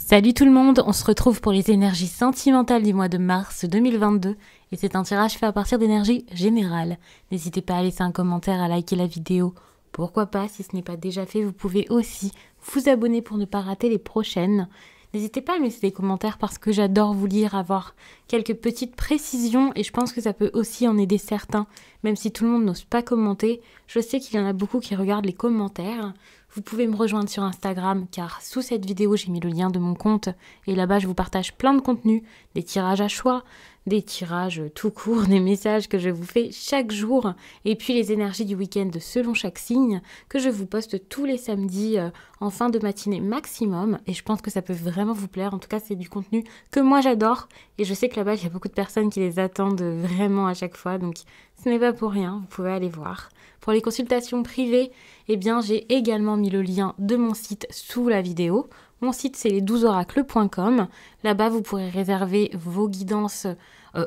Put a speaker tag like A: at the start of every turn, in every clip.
A: Salut tout le monde, on se retrouve pour les énergies sentimentales du mois de mars 2022 et c'est un tirage fait à partir d'énergie générale. N'hésitez pas à laisser un commentaire, à liker la vidéo. Pourquoi pas, si ce n'est pas déjà fait, vous pouvez aussi vous abonner pour ne pas rater les prochaines. N'hésitez pas à me laisser des commentaires parce que j'adore vous lire, avoir quelques petites précisions et je pense que ça peut aussi en aider certains. Même si tout le monde n'ose pas commenter, je sais qu'il y en a beaucoup qui regardent les commentaires. Vous pouvez me rejoindre sur Instagram car sous cette vidéo j'ai mis le lien de mon compte et là-bas je vous partage plein de contenus, des tirages à choix, des tirages tout court, des messages que je vous fais chaque jour et puis les énergies du week-end selon chaque signe que je vous poste tous les samedis en fin de matinée maximum et je pense que ça peut vraiment vous plaire. En tout cas c'est du contenu que moi j'adore et je sais que là-bas il y a beaucoup de personnes qui les attendent vraiment à chaque fois donc ce n'est pas pour rien, vous pouvez aller voir. Pour les consultations privées, eh bien, j'ai également mis le lien de mon site sous la vidéo. Mon site, c'est les12oracles.com. Là-bas, vous pourrez réserver vos guidances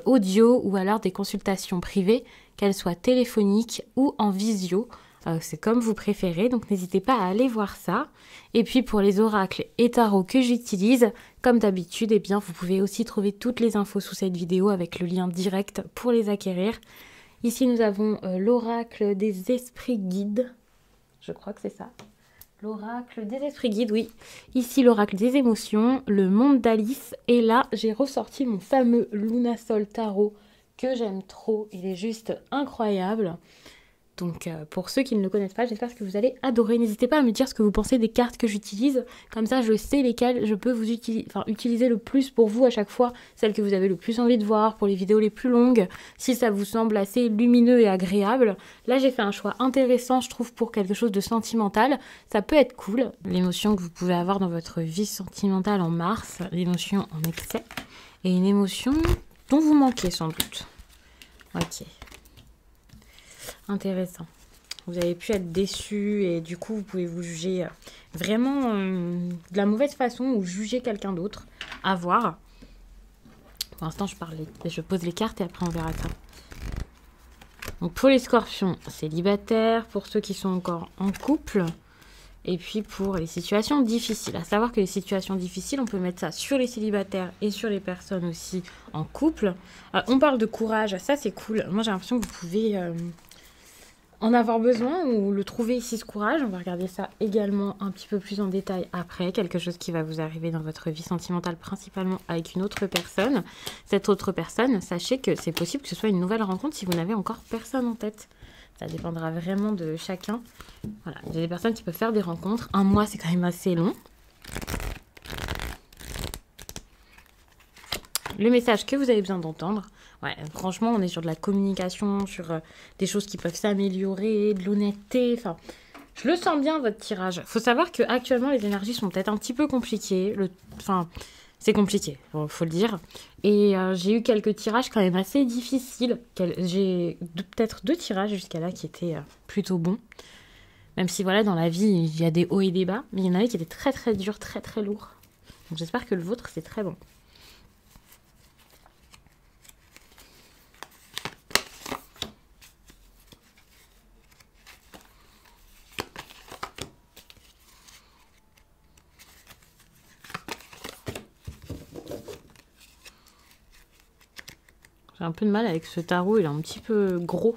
A: audio ou alors des consultations privées, qu'elles soient téléphoniques ou en visio. C'est comme vous préférez, donc n'hésitez pas à aller voir ça. Et puis pour les oracles et tarots que j'utilise, comme d'habitude, eh bien, vous pouvez aussi trouver toutes les infos sous cette vidéo avec le lien direct pour les acquérir. Ici, nous avons l'oracle des esprits guides. Je crois que c'est ça. L'oracle des esprits guides, oui. Ici, l'oracle des émotions, le monde d'Alice. Et là, j'ai ressorti mon fameux Lunasol Tarot que j'aime trop. Il est juste incroyable. Donc, pour ceux qui ne le connaissent pas, j'espère que vous allez adorer. N'hésitez pas à me dire ce que vous pensez des cartes que j'utilise. Comme ça, je sais lesquelles je peux vous utiliser le plus pour vous à chaque fois. Celles que vous avez le plus envie de voir pour les vidéos les plus longues. Si ça vous semble assez lumineux et agréable. Là, j'ai fait un choix intéressant, je trouve, pour quelque chose de sentimental. Ça peut être cool. L'émotion que vous pouvez avoir dans votre vie sentimentale en mars. L'émotion en excès. Et une émotion dont vous manquez sans doute. Ok. Intéressant. Vous avez pu être déçu et du coup vous pouvez vous juger vraiment de la mauvaise façon ou juger quelqu'un d'autre. À voir. Pour l'instant je pose les cartes et après on verra ça. Donc pour les scorpions, célibataires, pour ceux qui sont encore en couple. Et puis pour les situations difficiles. À savoir que les situations difficiles, on peut mettre ça sur les célibataires et sur les personnes aussi en couple. On parle de courage, ça c'est cool. Moi j'ai l'impression que vous pouvez en avoir besoin ou le trouver ici ce courage. On va regarder ça également un petit peu plus en détail après. Quelque chose qui va vous arriver dans votre vie sentimentale principalement avec une autre personne. Cette autre personne, sachez que c'est possible que ce soit une nouvelle rencontre si vous n'avez encore personne en tête. Ça dépendra vraiment de chacun. Voilà, il y a des personnes qui peuvent faire des rencontres. Un mois, c'est quand même assez long. Le message que vous avez besoin d'entendre. Ouais, franchement, on est sur de la communication, sur des choses qui peuvent s'améliorer, de l'honnêteté. Enfin, je le sens bien, votre tirage. Il faut savoir qu'actuellement, les énergies sont peut-être un petit peu compliquées. C'est compliqué, faut le dire. Et j'ai eu quelques tirages quand même assez difficiles. J'ai peut-être 2 tirages jusqu'à là qui étaient plutôt bons. Même si, voilà, dans la vie, il y a des hauts et des bas. Mais il y en avait qui étaient très, très durs, très, très lourds. Donc j'espère que le vôtre, c'est très bon. J'ai un peu de mal avec ce tarot, il est un petit peu gros.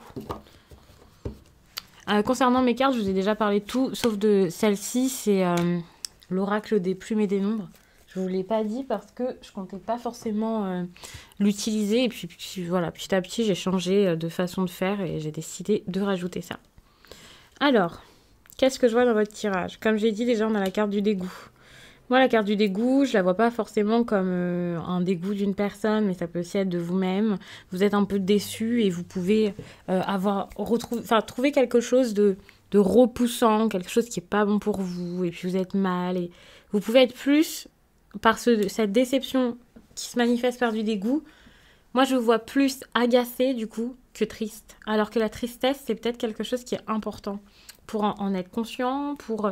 A: Concernant mes cartes, je vous ai déjà parlé de tout, sauf de celle-ci, c'est l'oracle des plumes et des nombres. Je ne vous l'ai pas dit parce que je ne comptais pas forcément l'utiliser. Et puis voilà, petit à petit, j'ai changé de façon de faire et j'ai décidé de rajouter ça. Alors, qu'est-ce que je vois dans votre tirage? Comme j'ai dit déjà, on a la carte du dégoût. Moi, la carte du dégoût, je la vois pas forcément comme un dégoût d'une personne, mais ça peut aussi être de vous-même. Vous êtes un peu déçu et vous pouvez trouver quelque chose de repoussant, quelque chose qui est pas bon pour vous, et puis vous êtes mal. Et vous pouvez être plus par cette déception qui se manifeste par du dégoût. Moi, je vous vois plus agacé du coup que triste. Alors que la tristesse, c'est peut-être quelque chose qui est important. Pour en être conscient, pour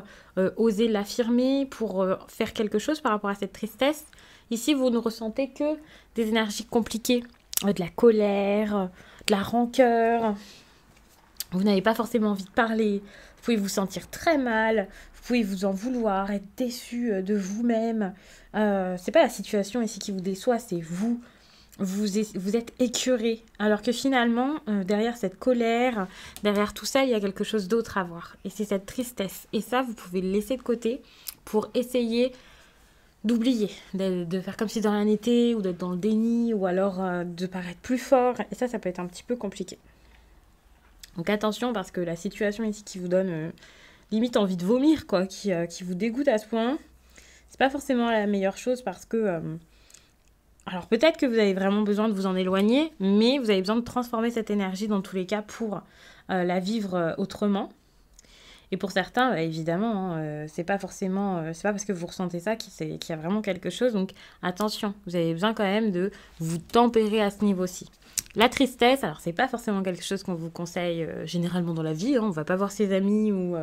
A: oser l'affirmer, pour faire quelque chose par rapport à cette tristesse. Ici, vous ne ressentez que des énergies compliquées, de la colère, de la rancœur. Vous n'avez pas forcément envie de parler. Vous pouvez vous sentir très mal, vous pouvez vous en vouloir, être déçu de vous-même. C'est pas la situation ici qui vous déçoit, c'est vous. Vous êtes écœuré. Alors que finalement, derrière cette colère, derrière tout ça, il y a quelque chose d'autre à voir. Et c'est cette tristesse. Et ça, vous pouvez le laisser de côté pour essayer d'oublier, de faire comme si de rien n'était, ou d'être dans le déni, ou alors de paraître plus fort. Et ça peut être un petit peu compliqué. Donc attention, parce que la situation ici qui vous donne limite envie de vomir, quoi, qui vous dégoûte à ce point, c'est pas forcément la meilleure chose parce que... alors peut-être que vous avez vraiment besoin de vous en éloigner, mais vous avez besoin de transformer cette énergie dans tous les cas pour la vivre autrement. Et pour certains, évidemment, c'est pas forcément, c'est pas parce que vous ressentez ça qu'il y a vraiment quelque chose. Donc attention, vous avez besoin quand même de vous tempérer à ce niveau-ci. La tristesse, alors c'est pas forcément quelque chose qu'on vous conseille généralement dans la vie. Hein. On va pas voir ses amis ou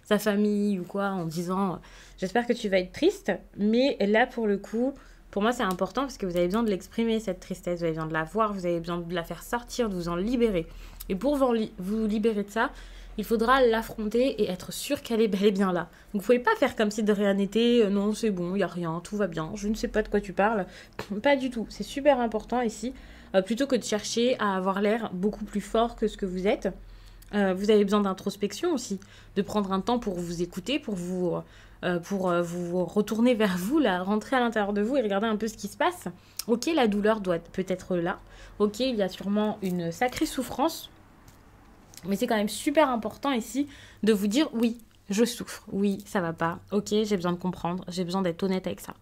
A: sa famille ou quoi en disant j'espère que tu vas être triste. Mais là pour le coup, pour moi c'est important parce que vous avez besoin de l'exprimer cette tristesse, vous avez besoin de la voir, vous avez besoin de la faire sortir, de vous en libérer. Et pour vous libérer de ça, il faudra l'affronter et être sûr qu'elle est bel et bien là. Donc vous ne pouvez pas faire comme si de rien n'était, non c'est bon, il n'y a rien, tout va bien, je ne sais pas de quoi tu parles. Pas du tout, c'est super important ici, plutôt que de chercher à avoir l'air beaucoup plus fort que ce que vous êtes. Vous avez besoin d'introspection aussi, de prendre un temps pour vous écouter, pour vous retourner vers vous, là, rentrer à l'intérieur de vous et regarder un peu ce qui se passe. Ok, la douleur doit peut-être là, ok, il y a sûrement une sacrée souffrance, mais c'est quand même super important ici de vous dire oui, je souffre, oui, ça va pas, ok, j'ai besoin de comprendre, j'ai besoin d'être honnête avec ça.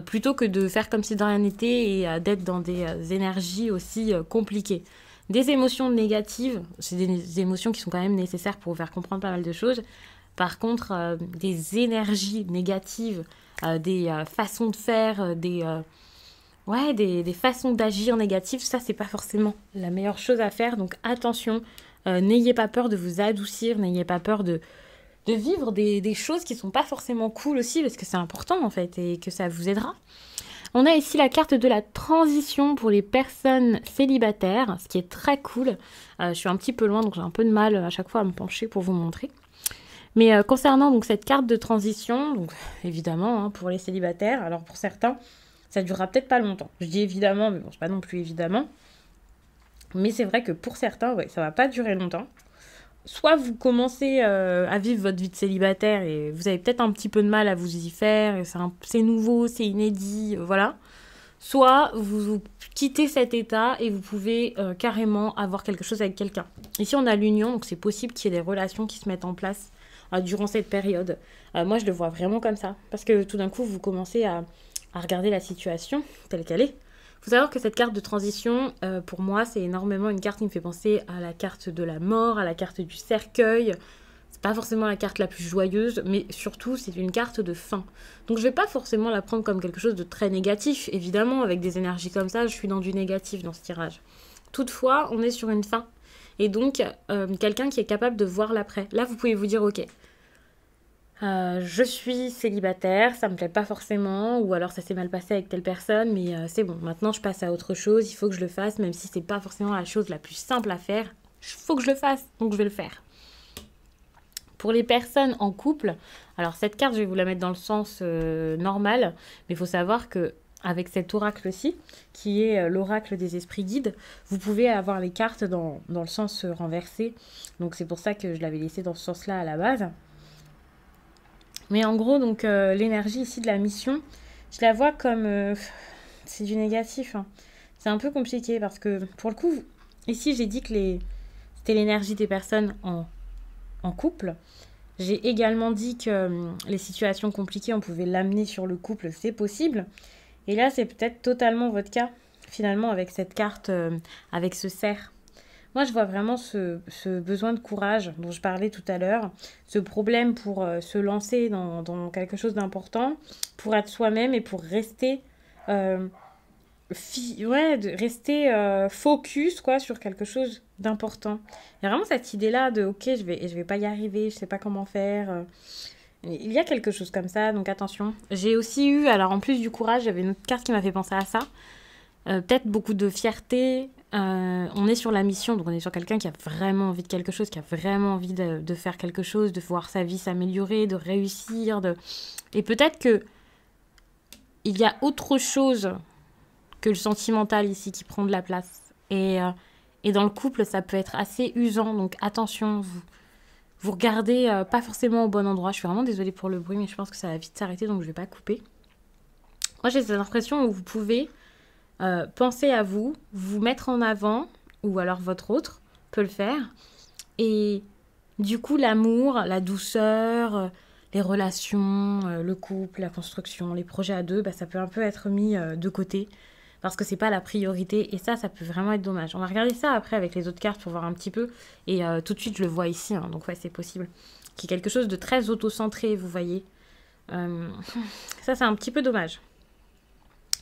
A: Plutôt que de faire comme si de rien n'était et d'être dans des énergies aussi compliquées. Des émotions négatives, c'est des émotions qui sont quand même nécessaires pour vous faire comprendre pas mal de choses. Par contre, des énergies négatives, des façons de faire, des façons d'agir négatives, ça, c'est pas forcément la meilleure chose à faire. Donc attention, n'ayez pas peur de vous adoucir, n'ayez pas peur de vivre des choses qui sont pas forcément cool aussi, parce que c'est important en fait, et que ça vous aidera. On a ici la carte de la transition pour les personnes célibataires, ce qui est très cool. Je suis un petit peu loin, donc j'ai un peu de mal à chaque fois à me pencher pour vous montrer. Mais concernant donc cette carte de transition, donc évidemment hein, pour les célibataires, alors pour certains, ça durera peut-être pas longtemps. Je dis évidemment, mais bon, c'est pas non plus évidemment. Mais c'est vrai que pour certains, ouais, ça va pas durer longtemps. Soit vous commencez à vivre votre vie de célibataire et vous avez peut-être un petit peu de mal à vous y faire, et c'est nouveau, c'est inédit, voilà. Soit vous quittez cet état et vous pouvez carrément avoir quelque chose avec quelqu'un. Ici, on a l'union, donc c'est possible qu'il y ait des relations qui se mettent en place durant cette période. Moi, je le vois vraiment comme ça, parce que tout d'un coup, vous commencez à regarder la situation telle qu'elle est. Il faut savoir que cette carte de transition, pour moi, c'est énormément une carte qui me fait penser à la carte de la mort, à la carte du cercueil. C'est pas forcément la carte la plus joyeuse, mais surtout, c'est une carte de fin. Donc, je vais pas forcément la prendre comme quelque chose de très négatif. Évidemment, avec des énergies comme ça, je suis dans du négatif dans ce tirage. Toutefois, on est sur une fin. Et donc, quelqu'un qui est capable de voir l'après. Là, vous pouvez vous dire, ok, je suis célibataire, ça me plaît pas forcément, ou alors ça s'est mal passé avec telle personne, mais c'est bon, maintenant je passe à autre chose, il faut que je le fasse, même si c'est pas forcément la chose la plus simple à faire, il faut que je le fasse, donc je vais le faire. Pour les personnes en couple, alors cette carte, je vais vous la mettre dans le sens normal, mais il faut savoir que avec cet oracle-ci, qui est l'oracle des esprits guides, vous pouvez avoir les cartes dans le sens renversé, donc c'est pour ça que je l'avais laissé dans ce sens-là à la base. Mais en gros, donc l'énergie ici de la mission, je la vois comme... c'est du négatif. Hein. C'est un peu compliqué parce que, pour le coup, ici j'ai dit que c'était l'énergie des personnes en couple. J'ai également dit que les situations compliquées, on pouvait l'amener sur le couple, c'est possible. Et là, c'est peut-être totalement votre cas, finalement, avec cette carte, avec ce cerf. Moi, je vois vraiment ce besoin de courage dont je parlais tout à l'heure, ce problème pour se lancer dans quelque chose d'important, pour être soi-même et pour rester, focus quoi, sur quelque chose d'important. Il y a vraiment cette idée-là de « ok, je vais pas y arriver, je sais pas comment faire ». Il y a quelque chose comme ça, donc attention. J'ai aussi eu, alors en plus du courage, j'avais une autre carte qui m'a fait penser à ça. Peut-être beaucoup de fierté, on est sur la mission, donc on est sur quelqu'un qui a vraiment envie de quelque chose, qui a vraiment envie de faire quelque chose, de voir sa vie s'améliorer, de réussir. Et peut-être que il y a autre chose que le sentimental ici qui prend de la place. Et dans le couple, ça peut être assez usant, donc attention, vous regardez pas forcément au bon endroit. Je suis vraiment désolée pour le bruit, mais je pense que ça va vite s'arrêter, donc je vais pas couper. Moi, j'ai cette impression où vous pouvez penser à vous, vous mettre en avant, ou alors votre autre peut le faire. Et du coup, l'amour, la douceur, les relations, le couple, la construction, les projets à deux, ça peut un peu être mis de côté parce que c'est pas la priorité. Et ça peut vraiment être dommage. On va regarder ça après avec les autres cartes pour voir un petit peu. Et tout de suite, je le vois ici, hein, donc ouais, c'est possible. Qu'il y ait quelque chose de très auto-centré, vous voyez. Ça, c'est un petit peu dommage.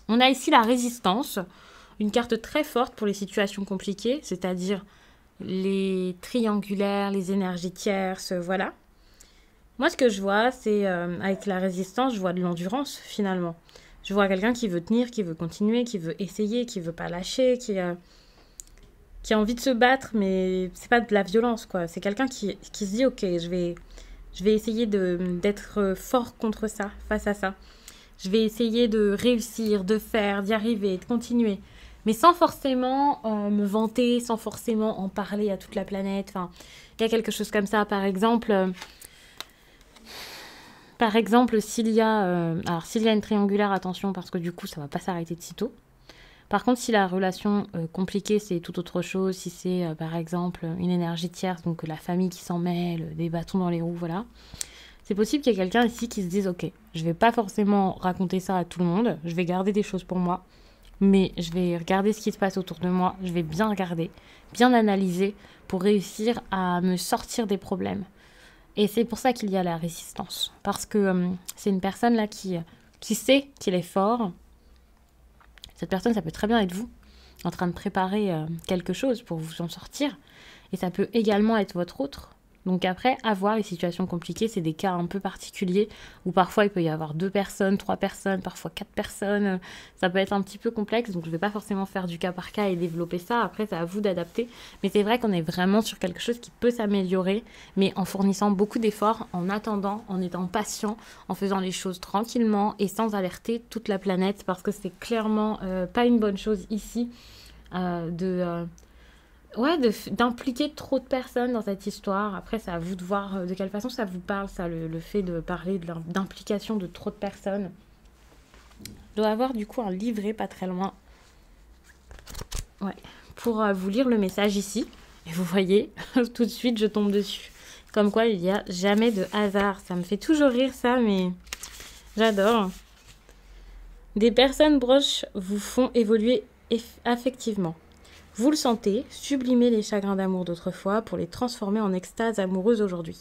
A: On a ici la résistance, une carte très forte pour les situations compliquées, c'est-à-dire les triangulaires, les énergies tierces, voilà. Moi, ce que je vois, c'est avec la résistance, je vois de l'endurance finalement. Je vois quelqu'un qui veut tenir, qui veut continuer, qui veut essayer, qui veut pas lâcher, qui a envie de se battre, mais c'est pas de la violence, quoi. C'est quelqu'un qui se dit, ok, je vais essayer d'être fort contre ça, face à ça. Je vais essayer de réussir, de faire, d'y arriver, de continuer. Mais sans forcément me vanter, sans forcément en parler à toute la planète. Enfin, il y a quelque chose comme ça, par exemple, s'il y a une triangulaire, attention, parce que du coup, ça va pas s'arrêter de sitôt. Par contre, si la relation compliquée, c'est tout autre chose, si c'est, par exemple, une énergie tierce, donc la famille qui s'en mêle, des bâtons dans les roues, voilà. C'est possible qu'il y ait quelqu'un ici qui se dise « Ok, je vais pas forcément raconter ça à tout le monde, je vais garder des choses pour moi, mais je vais regarder ce qui se passe autour de moi, je vais bien regarder, bien analyser pour réussir à me sortir des problèmes. » Et c'est pour ça qu'il y a la résistance. Parce que c'est une personne là qui sait qu'il est fort. Cette personne, ça peut très bien être vous, en train de préparer quelque chose pour vous en sortir. Et ça peut également être votre autre. Donc après, à voir, les situations compliquées, c'est des cas un peu particuliers où parfois il peut y avoir 2 personnes, 3 personnes, parfois 4 personnes. Ça peut être un petit peu complexe, donc je ne vais pas forcément faire du cas par cas et développer ça. Après, c'est à vous d'adapter. Mais c'est vrai qu'on est vraiment sur quelque chose qui peut s'améliorer, mais en fournissant beaucoup d'efforts, en attendant, en étant patient, en faisant les choses tranquillement et sans alerter toute la planète, parce que c'est clairement pas une bonne chose ici d'impliquer trop de personnes dans cette histoire. Après, c'est à vous de voir de quelle façon ça vous parle, ça, le fait de parler d'implication de trop de personnes. Je dois avoir du coup un livret pas très loin. Ouais, pour vous lire le message ici. Et vous voyez, tout de suite, je tombe dessus. Comme quoi, il n'y a jamais de hasard. Ça me fait toujours rire ça, mais j'adore. Des personnes proches vous font évoluer affectivement. Vous le sentez, sublimez les chagrins d'amour d'autrefois pour les transformer en extase amoureuse aujourd'hui.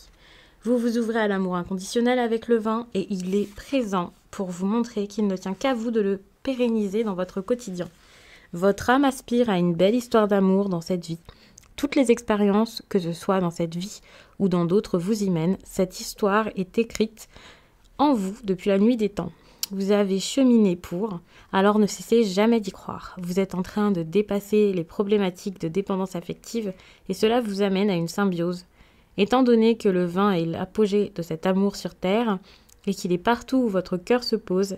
A: Vous vous ouvrez à l'amour inconditionnel avec le vin et il est présent pour vous montrer qu'il ne tient qu'à vous de le pérenniser dans votre quotidien. Votre âme aspire à une belle histoire d'amour dans cette vie. Toutes les expériences, que ce soit dans cette vie ou dans d'autres, vous y mènent. Cette histoire est écrite en vous depuis la nuit des temps. Vous avez cheminé pour, alors ne cessez jamais d'y croire. Vous êtes en train de dépasser les problématiques de dépendance affective et cela vous amène à une symbiose. Étant donné que le vin est l'apogée de cet amour sur terre et qu'il est partout où votre cœur se pose,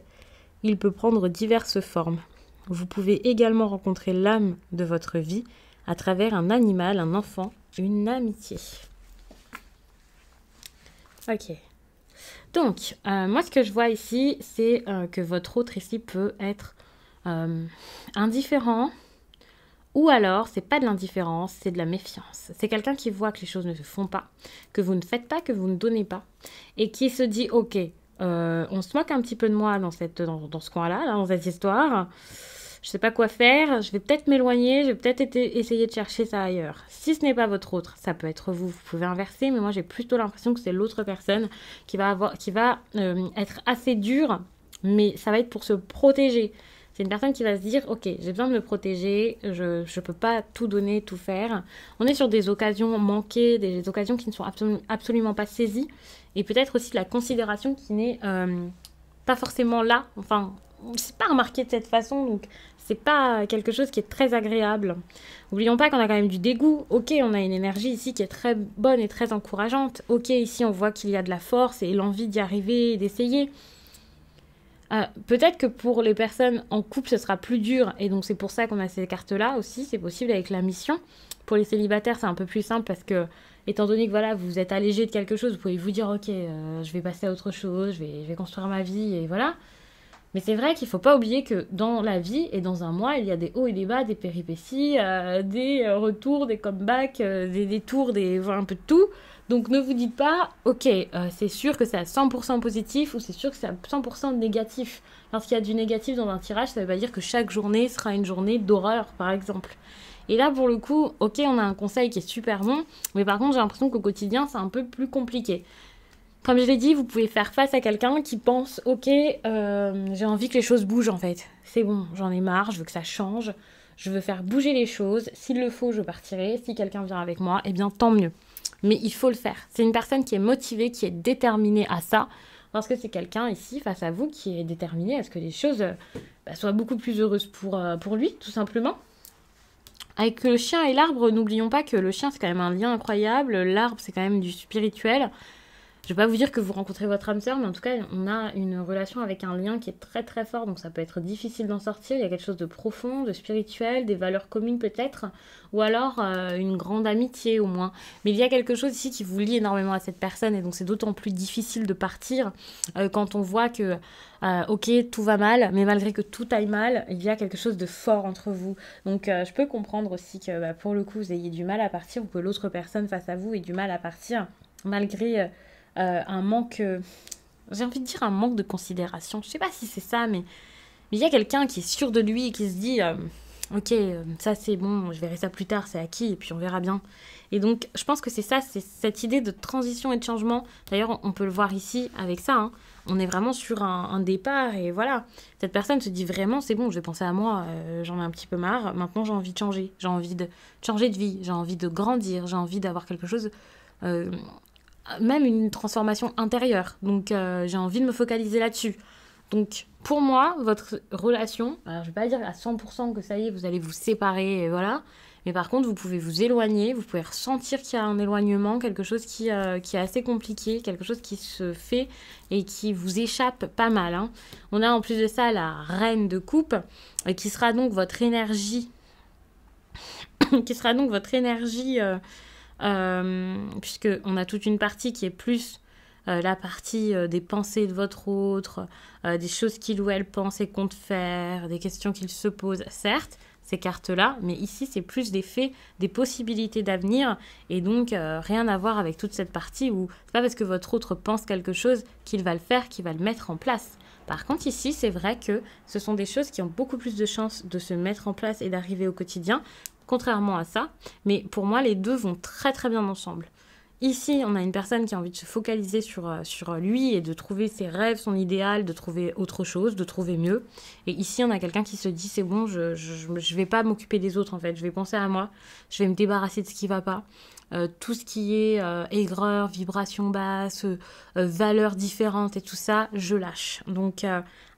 A: il peut prendre diverses formes. Vous pouvez également rencontrer l'âme de votre vie à travers un animal, un enfant, une amitié. Ok. Donc, moi, ce que je vois ici, c'est que votre autre ici peut être indifférent, ou alors, c'est pas de l'indifférence, c'est de la méfiance. C'est quelqu'un qui voit que les choses ne se font pas, que vous ne faites pas, que vous ne donnez pas, et qui se dit, ok, on se moque un petit peu de moi dans ce coin-là, là, dans cette histoire. Je sais pas quoi faire, je vais peut-être m'éloigner, je vais peut-être essayer de chercher ça ailleurs. Si ce n'est pas votre autre, ça peut être vous, vous pouvez inverser, mais moi j'ai plutôt l'impression que c'est l'autre personne qui va être assez dure, mais ça va être pour se protéger. C'est une personne qui va se dire, ok, j'ai besoin de me protéger, je peux pas tout donner, tout faire. On est sur des occasions manquées, des occasions qui ne sont absolument pas saisies, et peut-être aussi la considération qui n'est pas forcément là, enfin... c'est pas remarqué de cette façon, donc c'est pas quelque chose qui est très agréable. N'oublions pas qu'on a quand même du dégoût. Ok, on a une énergie ici qui est très bonne et très encourageante. Ok, ici on voit qu'il y a de la force et l'envie d'y arriver et d'essayer. Peut-être que pour les personnes en couple, ce sera plus dur, et donc c'est pour ça qu'on a ces cartes-là aussi, c'est possible avec la mission. Pour les célibataires, c'est un peu plus simple parce que, étant donné que voilà, vous êtes allégé de quelque chose, vous pouvez vous dire, ok, je vais passer à autre chose, je vais construire ma vie, et voilà. Mais c'est vrai qu'il ne faut pas oublier que dans la vie et dans un mois, il y a des hauts et des bas, des péripéties, des retours, des comebacks, des détours, un peu de tout. Donc ne vous dites pas, ok, c'est sûr que c'est à 100% positif ou c'est sûr que c'est à 100% négatif. Lorsqu'il y a du négatif dans un tirage, ça ne veut pas dire que chaque journée sera une journée d'horreur, par exemple. Et là, pour le coup, ok, on a un conseil qui est super bon, mais par contre, j'ai l'impression qu'au quotidien, c'est un peu plus compliqué. Comme je l'ai dit, vous pouvez faire face à quelqu'un qui pense, ok, j'ai envie que les choses bougent en fait. C'est bon, j'en ai marre, je veux que ça change, je veux faire bouger les choses. S'il le faut, je partirai. Si quelqu'un vient avec moi, eh bien tant mieux. Mais il faut le faire. C'est une personne qui est motivée, qui est déterminée à ça, parce que c'est quelqu'un ici, face à vous, qui est déterminé à ce que les choses soient beaucoup plus heureuses pour lui, tout simplement. Avec le chien et l'arbre, n'oublions pas que le chien, c'est quand même un lien incroyable. L'arbre, c'est quand même du spirituel. Je vais pas vous dire que vous rencontrez votre âme sœur, mais en tout cas, on a une relation avec un lien qui est très très fort, donc ça peut être difficile d'en sortir. Il y a quelque chose de profond, de spirituel, des valeurs communes peut-être, ou alors une grande amitié au moins. Mais il y a quelque chose ici qui vous lie énormément à cette personne, et donc c'est d'autant plus difficile de partir quand on voit que, ok, tout va mal, mais malgré que tout aille mal, il y a quelque chose de fort entre vous. Donc je peux comprendre aussi que pour le coup, vous ayez du mal à partir, ou que l'autre personne face à vous ait du mal à partir, malgré... un manque, j'ai envie de dire un manque de considération. Je sais pas si c'est ça, mais il y a quelqu'un qui est sûr de lui et qui se dit ok, ça c'est bon, je verrai ça plus tard, c'est acquis, et puis on verra bien. Et donc, je pense que c'est ça, c'est cette idée de transition et de changement. D'ailleurs, on peut le voir ici avec ça, hein. On est vraiment sur un départ, et voilà. Cette personne se dit vraiment, c'est bon, je vais penser à moi, j'en ai un petit peu marre, maintenant j'ai envie de changer. J'ai envie de changer de vie, j'ai envie de grandir, j'ai envie d'avoir quelque chose... même une transformation intérieure. Donc, j'ai envie de me focaliser là-dessus. Donc, pour moi, votre relation, alors je ne vais pas dire à 100% que ça y est, vous allez vous séparer, et voilà. Mais par contre, vous pouvez vous éloigner, vous pouvez ressentir qu'il y a un éloignement, quelque chose qui est assez compliqué, quelque chose qui se fait et qui vous échappe pas mal, hein. On a en plus de ça la reine de coupe, qui sera donc votre énergie... qui sera donc votre énergie... puisque on a toute une partie qui est plus la partie des pensées de votre autre, des choses qu'il ou elle pense et compte faire, des questions qu'il se pose, certes, ces cartes-là, mais ici c'est plus des faits, des possibilités d'avenir, et donc rien à voir avec toute cette partie où c'est pas parce que votre autre pense quelque chose qu'il va le faire, qu'il va le mettre en place. Par contre, ici, c'est vrai que ce sont des choses qui ont beaucoup plus de chances de se mettre en place et d'arriver au quotidien, contrairement à ça. Mais pour moi, les deux vont très très bien ensemble. Ici, on a une personne qui a envie de se focaliser sur lui et de trouver ses rêves, son idéal, de trouver autre chose, de trouver mieux. Et ici, on a quelqu'un qui se dit, c'est bon, je vais pas m'occuper des autres en fait, je vais penser à moi, je vais me débarrasser de ce qui va pas. Tout ce qui est aigreur, vibration basse, valeurs différentes et tout ça, je lâche. Donc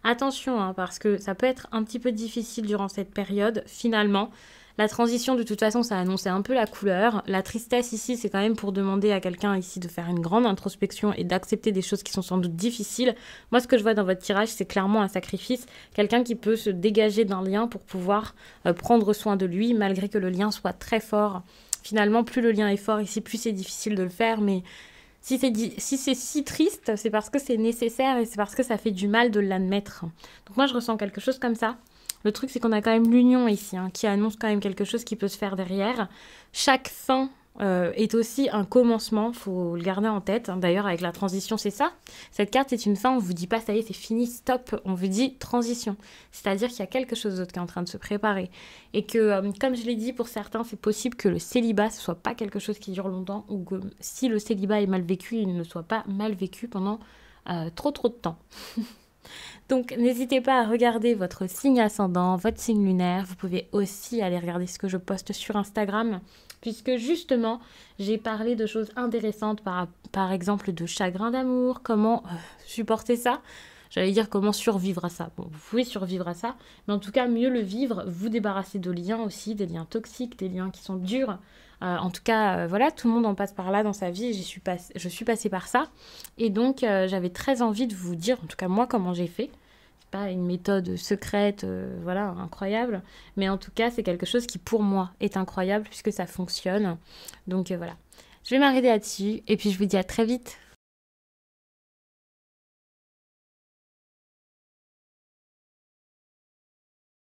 A: attention, hein, parce que ça peut être un petit peu difficile durant cette période, finalement. La transition, de toute façon, ça annonçait un peu la couleur. La tristesse ici, c'est quand même pour demander à quelqu'un ici de faire une grande introspection et d'accepter des choses qui sont sans doute difficiles. Moi, ce que je vois dans votre tirage, c'est clairement un sacrifice. Quelqu'un qui peut se dégager d'un lien pour pouvoir prendre soin de lui, malgré que le lien soit très fort. Finalement, plus le lien est fort ici, plus c'est difficile de le faire. Mais si c'est si triste, c'est parce que c'est nécessaire et c'est parce que ça fait du mal de l'admettre. Donc moi, je ressens quelque chose comme ça. Le truc, c'est qu'on a quand même l'union ici, hein, qui annonce quand même quelque chose qui peut se faire derrière. Chaque fin est aussi un commencement, faut le garder en tête. D'ailleurs, avec la transition, c'est ça. Cette carte, c'est une fin, on vous dit pas, ça y est, c'est fini, stop. On vous dit transition. C'est-à-dire qu'il y a quelque chose d'autre qui est en train de se préparer. Et que, comme je l'ai dit, pour certains, c'est possible que le célibat, ce soit pas quelque chose qui dure longtemps, ou que si le célibat est mal vécu, il ne soit pas mal vécu pendant trop de temps. Donc, n'hésitez pas à regarder votre signe ascendant, votre signe lunaire. Vous pouvez aussi aller regarder ce que je poste sur Instagram, puisque justement, j'ai parlé de choses intéressantes, par exemple de chagrin d'amour, comment supporter ça. J'allais dire comment survivre à ça. Bon, vous pouvez survivre à ça, mais en tout cas, mieux le vivre, vous débarrasser de liens aussi, des liens toxiques, des liens qui sont durs. En tout cas, voilà, tout le monde en passe par là dans sa vie et je suis passée par ça. Et donc, j'avais très envie de vous dire, en tout cas moi, comment j'ai fait. C'est pas une méthode secrète, voilà, incroyable. Mais en tout cas, c'est quelque chose qui, pour moi, est incroyable puisque ça fonctionne. Donc, voilà. Je vais m'arrêter là-dessus et puis je vous dis à très vite.